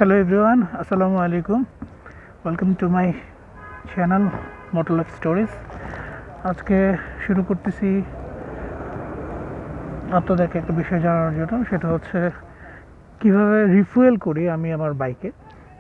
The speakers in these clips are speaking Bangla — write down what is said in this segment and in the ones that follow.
Hello everyone, Assalamu alaikum. Welcome to my channel Motor Life Stories. আজকে শুরু করতেছি আপনাদেরকে একটা বিষয় জানানোর জন্য, সেটা হচ্ছে কিভাবে রিফুয়েল করি আমি আমার বাইকে।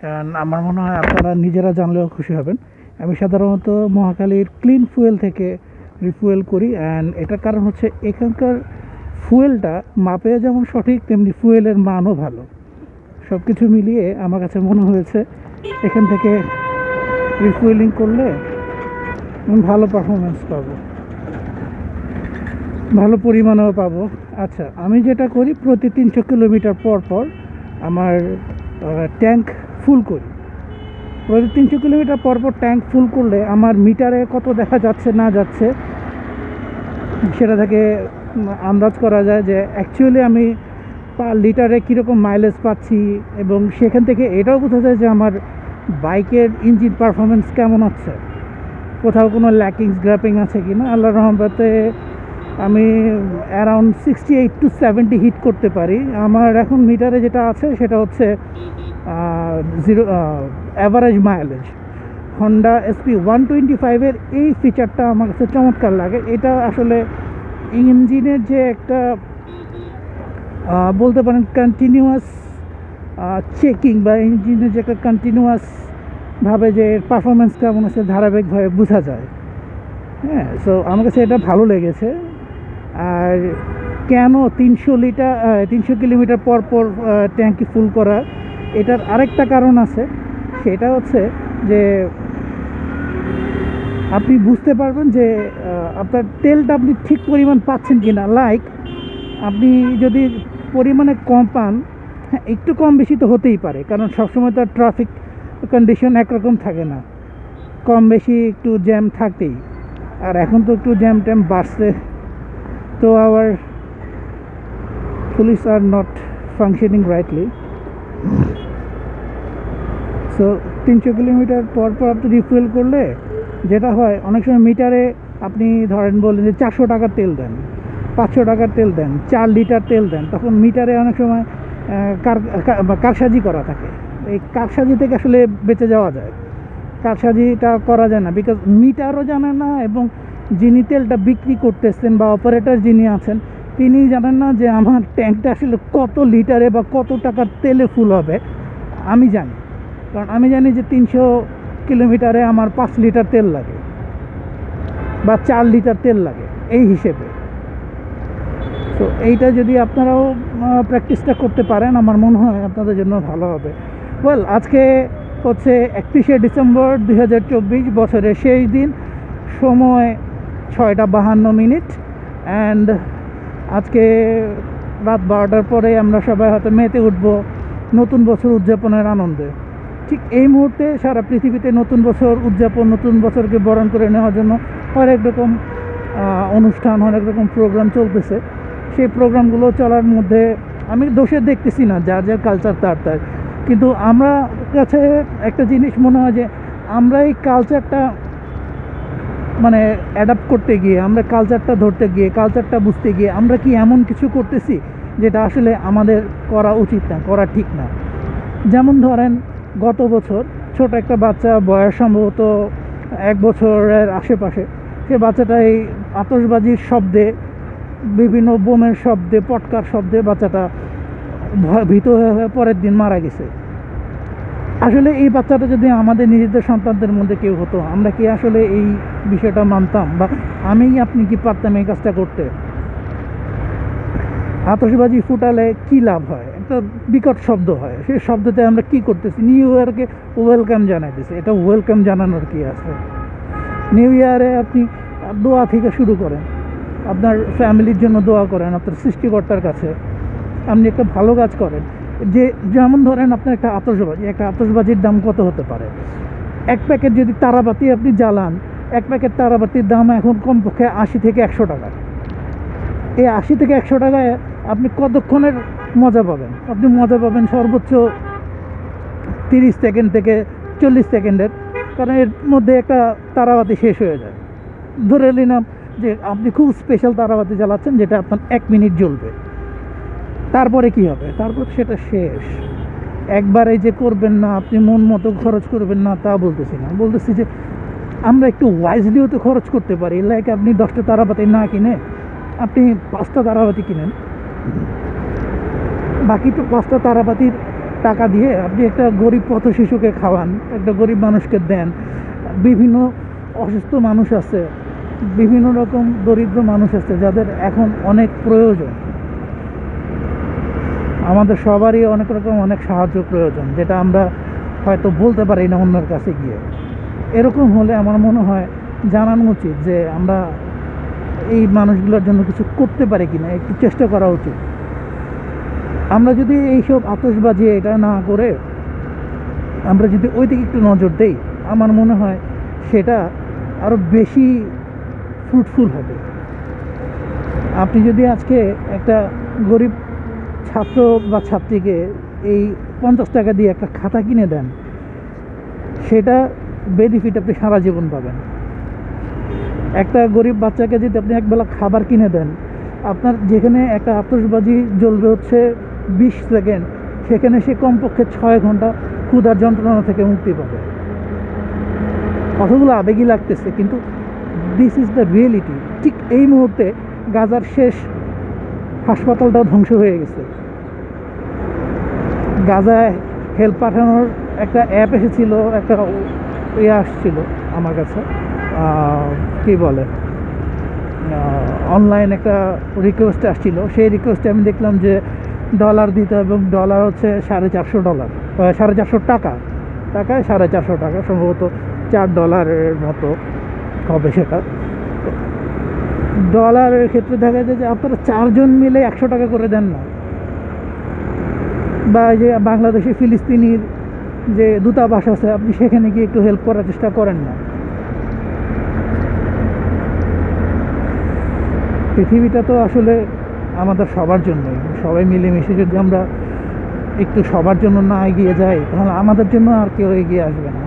কারণ আমার মনে হয় আপনারা নিজেরা জানলেও খুশি হবেন। আমি সাধারণত মহাখালীর ক্লিন ফুয়েল থেকে রিফুয়েল করি, অ্যান্ড এটার কারণ হচ্ছে এখানকার ফুয়েলটা মাপে যেমন সঠিক, তেমনি ফুয়েলের মানও ভালো। সব কিছু মিলিয়ে আমার কাছে মনে হয়েছে এখান থেকে রিফুয়েলিং করলে আমি ভালো পারফরমেন্স পাবো, ভালো পরিমাণেও পাবো। আচ্ছা, আমি যেটা করি প্রতি 300 কিলোমিটার পর পর আমার ট্যাঙ্ক ফুল করি। প্রতি 300 কিলোমিটার পর পর ট্যাঙ্ক ফুল করলে আমার মিটারে কত দেখা যাচ্ছে না যাচ্ছে সেটা থেকে আন্দাজ করা যায় যে অ্যাকচুয়ালি আমি পার লিটারে কীরকম মাইলেজ পাচ্ছি, এবং সেখান থেকে এটাও বোঝা যায় যে আমার বাইকের ইঞ্জিন পারফরমেন্স কেমন হচ্ছে, কোথাও কোনো ল্যাকিংস গ্র্যাপিং আছে কি না। আল্লাহর রহমতে আমি অ্যারাউন্ড 68 to 70 হিট করতে পারি। আমার এখন মিটারে যেটা আছে সেটা হচ্ছে অ্যাভারেজ মাইলেজ। হন্ডা এসপি 125-এর এই ফিচারটা আমার কাছে চমৎকার লাগে। এটা আসলে ইঞ্জিনের যে একটা বলতে পারেন কন্টিনিউয়াস চেকিং, বা ইঞ্জিনের যে একটা কন্টিনিউয়াসভাবে যে পারফরমেন্স কেমন আছে ধারাবাহিকভাবে বোঝা যায়। হ্যাঁ, সো আমার কাছে এটা ভালো লেগেছে। আর কেন 300 কিলোমিটার পর পর ট্যাঙ্কি ফুল করা, এটার আরেকটা কারণ আছে। সেটা হচ্ছে যে আপনি বুঝতে পারবেন যে আপনার তেলটা আপনি ঠিক পরিমাণ পাচ্ছেন কি না। লাইক আপনি যদি পরিমাণে কম পান, হ্যাঁ একটু কম বেশি তো হতেই পারে, কারণ সবসময় তো ট্রাফিক কন্ডিশন একরকম থাকে না, কম বেশি একটু জ্যাম থাকতেই। আর এখন তো একটু জ্যাম ট্যাম বাড়ছে, তো our police are not functioning rightly. So 300 kilometre পর পর আপনি রিফুয়েল করলে যেটা হয়, অনেক সময় মিটারে আপনি ধরেন বলেন যে 400 টাকার তেল দেন, 500 টাকার তেল দেন, 4 লিটার তেল দেন, তখন মিটারে অনেক সময় কারসাজি করা থাকে। এই কারসাজি থেকে আসলে বেঁচে যাওয়া যায়। কারসাজিটা করা যায় না, বিকজ মিটারও জানে না, এবং যিনি তেলটা বিক্রি করতেছেন বা অপারেটর যিনি আছেন তিনি জানেন না যে আমার ট্যাঙ্কটা আসলে কত লিটারে বা কত টাকার তেলে ফুল হবে। আমি জানি, কারণ আমি জানি যে 300 কিলোমিটারে আমার 5 লিটার তেল লাগে বা 4 লিটার তেল লাগে এই হিসেবে। তো এইটা যদি আপনারাও প্র্যাকটিসটা করতে পারেন, আমার মনে হয় আপনাদের জন্য ভালো হবে। ওয়েল, আজকে হচ্ছে 31শে ডিসেম্বর 2024, বছরের শেষ দিন, সময় 6:52। অ্যান্ড আজকে রাত 12টার পরে আমরা সবাই হয়তো মেতে উঠব নতুন বছর উদযাপনের আনন্দে। ঠিক এই মুহূর্তে সারা পৃথিবীতে নতুন বছর উদযাপন, নতুন বছরকে বরণ করে নেওয়ার জন্য অনেক রকম অনুষ্ঠান, অনেক রকম প্রোগ্রাম চলতেছে। সেই প্রোগ্রামগুলো চলার মধ্যে আমি দোষে দেখতেছি না, যার যার কালচার তার। কিন্তু আমরা কাছে একটা জিনিস মনে হয় যে আমরা এই কালচারটা মানে অ্যাডাপ্ট করতে গিয়ে, আমরা কালচারটা ধরতে গিয়ে, কালচারটা বুঝতে গিয়ে আমরা কি এমন কিছু করতেছি যেটা আসলে আমাদের করা উচিত না, করা ঠিক না। যেমন ধরেন গত বছর ছোট একটা বাচ্চা, বয়স সম্ভবত 1 বছরের আশেপাশে, সে বাচ্চাটা এই আতশবাজির শব্দে, বিভিন্ন বোমের শব্দে, পটকার শব্দে বাচ্চাটা ভীত হয়ে পরের দিন মারা গেছে। আসলে এই বাচ্চাটা যদি আমাদের নিজেদের সন্তানদের মধ্যে কেউ হতো, আমরা কি আসলে এই বিষয়টা মানতাম, বা আপনি কি পারতাম এই কাজটা করতে? আতশবাজি ফুটালে কি লাভ হয়? একটা বিকট শব্দ হয়, সেই শব্দতে আমরা কি করতেছি? নিউ ইয়ারকে ওয়েলকাম জানাইতেছি। এটা ওয়েলকাম জানানোর কি আছে? নিউ ইয়ারে আপনি দোয়া থেকে শুরু করেন, আপনার ফ্যামিলির জন্য দোয়া করেন, আপনার সৃষ্টিকর্তার কাছে আপনি একটা ভালো কাজ করেন। যে যেমন ধরেন আপনার একটা আতশবাজির দাম কত হতে পারে? এক প্যাকেট যদি তারাবাতি আপনি জ্বালান, এক প্যাকেট তারাবাতির দাম এখন কমপক্ষে 80 থেকে 100 টাকা। এই 80 থেকে 100 টাকায় আপনি কতক্ষণের মজা পাবেন? আপনি মজা পাবেন সর্বোচ্চ 30 সেকেন্ড থেকে 40 সেকেন্ডের, কারণ এর মধ্যে একটা তারাবাতি শেষ হয়ে যায়। ধরে নিলাম যে আপনি খুব স্পেশাল তারাবাতি জ্বালাচ্ছেন, যেটা আপনার 1 মিনিট জ্বলবে। তারপরে কি হবে? তারপর সেটা শেষ। একবারে যে করবেন না, আপনি মন মতো খরচ করবেন না তা বলতেছি না, বলতেছি যে আমরা একটু ওয়াইজলিও তো খরচ করতে পারি। লাইক আপনি 10টা তারাবাতি না কিনে আপনি 5টা তারাবাতি কিনেন, বাকি তো 5টা তারাবাতির টাকা দিয়ে আপনি একটা গরিব পথ শিশুকে খাওয়ান, একটা গরিব মানুষকে দেন। বিভিন্ন অসুস্থ মানুষ আছে, বিভিন্ন রকম দরিদ্র মানুষ আছে যাদের এখন অনেক প্রয়োজন। আমাদের সবারই অনেক রকম অনেক সাহায্য প্রয়োজন, যেটা আমরা হয়তো বলতে পারি না অন্যের কাছে গিয়ে। এরকম হলে আমার মনে হয় জানানো উচিত যে আমরা এই মানুষগুলোর জন্য কিছু করতে পারি কিনা, একটু চেষ্টা করা উচিত। আমরা যদি এইসব আতশবাজি এটা না করে আমরা যদি ওই দিকে একটু নজর দেই, আমার মনে হয় সেটা আরও বেশি ফ্রুটফুল হবে। আপনি যদি আজকে একটা গরিব ছাত্র বা ছাত্রীকে এই 50 টাকা দিয়ে একটা খাতা কিনে দেন, সেটা বেনিফিট আপনি সারা জীবন পাবেন। একটা গরিব বাচ্চাকে যদি আপনি একবেলা খাবার কিনে দেন, আপনার যেখানে একটা আতশবাজি জ্বলবে হচ্ছে 20 সেকেন্ড, সেখানে সে কমপক্ষে 6 ঘন্টা ক্ষুধার যন্ত্রণা থেকে মুক্তি পাবে। কতগুলো আবেগই লাগতেছে, কিন্তু দিস ইজ দ্য রিয়েলিটি। ঠিক এই মুহূর্তে গাজার শেষ হাসপাতালটাও ধ্বংস হয়ে গেছে। গাজায় হেল্প পাঠানোর একটা অ্যাপ এসেছিল, একটা ইয়ে আসছিল আমার কাছে, কী বলে, অনলাইন একটা রিকোয়েস্ট আসছিল। সেই রিকোয়েস্টে আমি দেখলাম যে ডলার দিতে, এবং ডলার হচ্ছে $450, $450 টাকায় $450, সম্ভবত $4 মতো হবে সেটা। ডলারের ক্ষেত্রে দেখা যায় যে আপনারা 4 জন মিলে 100 টাকা করে দেন না, বা যে বাংলাদেশে ফিলিস্তিনির যে দূতাবাস আছে আপনি সেখানে গিয়ে একটু হেল্প করার চেষ্টা করেন না। পৃথিবীটা তো আসলে আমাদের সবার জন্যই, সবাই মিলেমিশে যদি আমরা একটু সবার জন্য না এগিয়ে যাই, তাহলে আমাদের জন্য আর কেউ এগিয়ে আসবে না।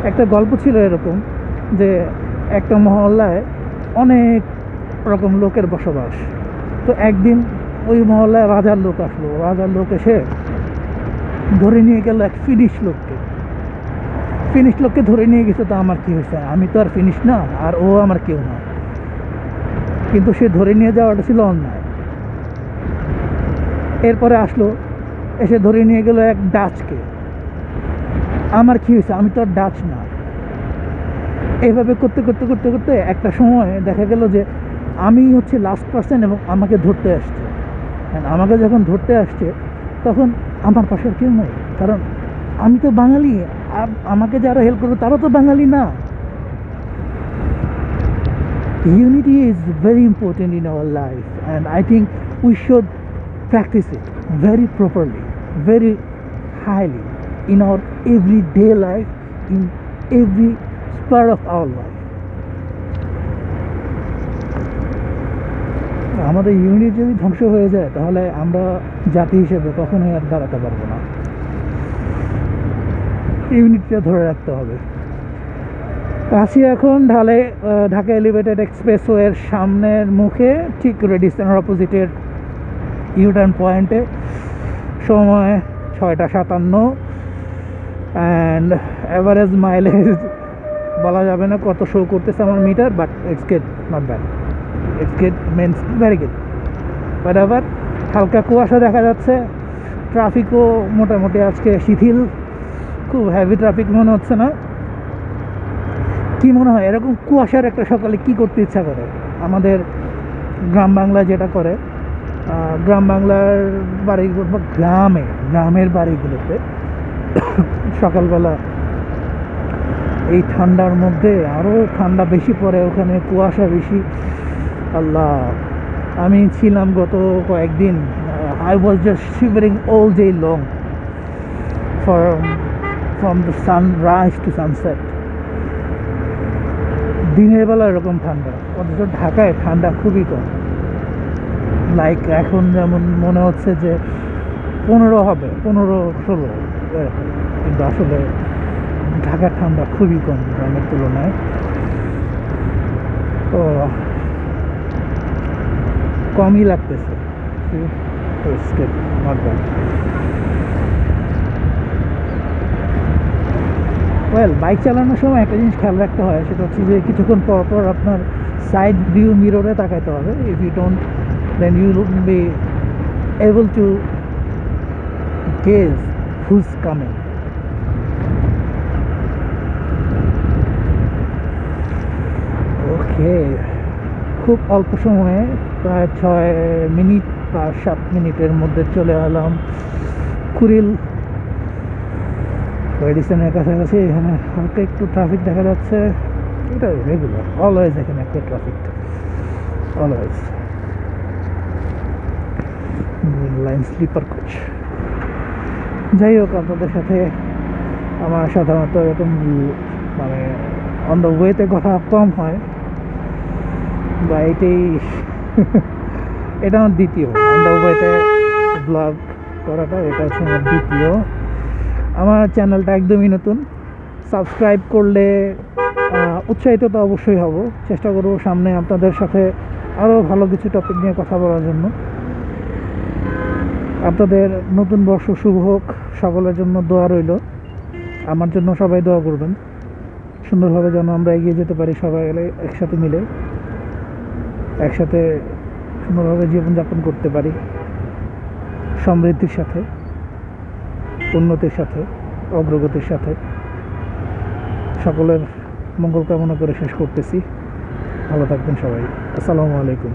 একটা গল্প ছিল এরকম যে একটা মহল্লায় অনেক রকম লোকের বসবাস। তো একদিন ওই মহল্লায় রাজার লোক আসলো। রাজার লোক এসে ধরে নিয়ে গেল এক ফিনিশ লোককে ধরে নিয়ে গেছে। তো আমার কি হয়েছে, আমি তো আর ফিনিশ না, আর ও আমার কেউ না, কিন্তু সে ধরে নিয়ে যাওয়াটা ছিল অন্যায়। এরপরে আসলো, এসে ধরে নিয়ে গেল এক ডাচকে। আমার কি হয়েছে, আমি তো আর ডাচ না। এইভাবে করতে করতে করতে করতে একটা সময় দেখা গেল যে আমি হচ্ছে লাস্ট পার্সন, এবং আমাকে ধরতে আসছে। আমাকে যখন ধরতে আসছে তখন আমার পাশে আর কেউ নেই, কারণ আমি তো বাঙালি, আমাকে যারা হেল্প করবে তারা তো বাঙালি না। Unity is very important in our life, and I think we should practice it very properly, very highly in our everyday life, in every part of our life. আমাদের ইউনিট যদি ধ্বংস হয়ে যায়, তাহলে আমরা জাতি হিসেবে কখনোই আর দাঁড়াতে পারবো না। ইউনিটটা ধরে রাখতে হবে। আছি এখন ঢাকা এলিভেটেড এক্সপ্রেসওয়ের সামনের মুখে, ঠিক রেডিসনের অপোজিটের ইউটার্ন পয়েন্টে। সময় 6টা 57, অ্যান্ড অ্যাভারেজ মাইলেজ বলা যাবে না কত শো করতেছে আমার meter, but it's good, not bad, it's good, means very good. But আবার হালকা কুয়াশা দেখা যাচ্ছে। ট্রাফিকও মোটামুটি আজকে শিথিল, খুব হেভি ট্রাফিক মনে হচ্ছে না। কি মনে হয় এরকম কুয়াশার একটা সকালে কি করতে ইচ্ছা করে? আমাদের গ্রাম বাংলা যেটা করে, গ্রাম বাংলার বাড়িগুলো বা গ্রামের বাড়িগুলোতে সকালবেলা এই ঠান্ডার মধ্যে আরও ঠান্ডা বেশি পড়ে, ওখানে কুয়াশা বেশি। আল্লাহ, আমি ছিলাম গত কয়েকদিন, I was just shivering all day long from the sunrise to sunset. দিনের বেলা এরকম ঠান্ডা, অথচ ঢাকায় ঠান্ডা খুবই কম। লাইক এখন যেমন মনে হচ্ছে যে 15 হবে, 15-16 এরকম, কিন্তু আসলে ঢাকার ঠান্ডা খুবই কম গ্রামের তুলনায়। তো কমই লাগতেছে। ওয়েল বাইক চালানোর সময় একটা জিনিস খেয়াল রাখতে হয়, সেটা হচ্ছে যে কিছুক্ষণ পর পর আপনার সাইড ভিউ মিররে তাকাইতে হবে। If you don't then you will be able to gauge who's coming. Okay, খুব অল্প সময়ে প্রায় 6 মিনিট বা 7 মিনিটের মধ্যে চলে এলাম কুড়িল মেডিসিনের কাছাকাছি। এখানে হালকা একটু ট্রাফিক দেখা যাচ্ছে, এটা রেগুলার, অলওয়েজ এখানে একটা traffic, always. Line sleeper coach. যাই হোক, আপনাদের সাথে আমার সাধারণত এরকম মানে অন দ্য ওয়েতে কথা কম হয়, বা এটাই এটা আমার দ্বিতীয় অন দ্য ওয়েতে ব্লগ করাটা, এটা হচ্ছে আমার দ্বিতীয়। আমার চ্যানেলটা একদমই নতুন, সাবস্ক্রাইব করলে উৎসাহিত তো অবশ্যই হব। চেষ্টা করব সামনে আপনাদের সাথে আরও ভালো কিছু টপিক নিয়ে কথা বলার জন্য। আপনাদের নতুন বর্ষ শুভ হোক, সকলের জন্য দোয়া রইল। আমার জন্য সবাই দোয়া করবেন, সুন্দরভাবে যেন আমরা এগিয়ে যেতে পারি, সবাই একসাথে মিলে একসাথে সুন্দরভাবে জীবনযাপন করতে পারি, সমৃদ্ধির সাথে, উন্নতির সাথে, অগ্রগতির সাথে। সকলের মঙ্গল কামনা করে শেষ করতেছি। ভালো থাকবেন সবাই। আসসালামু আলাইকুম।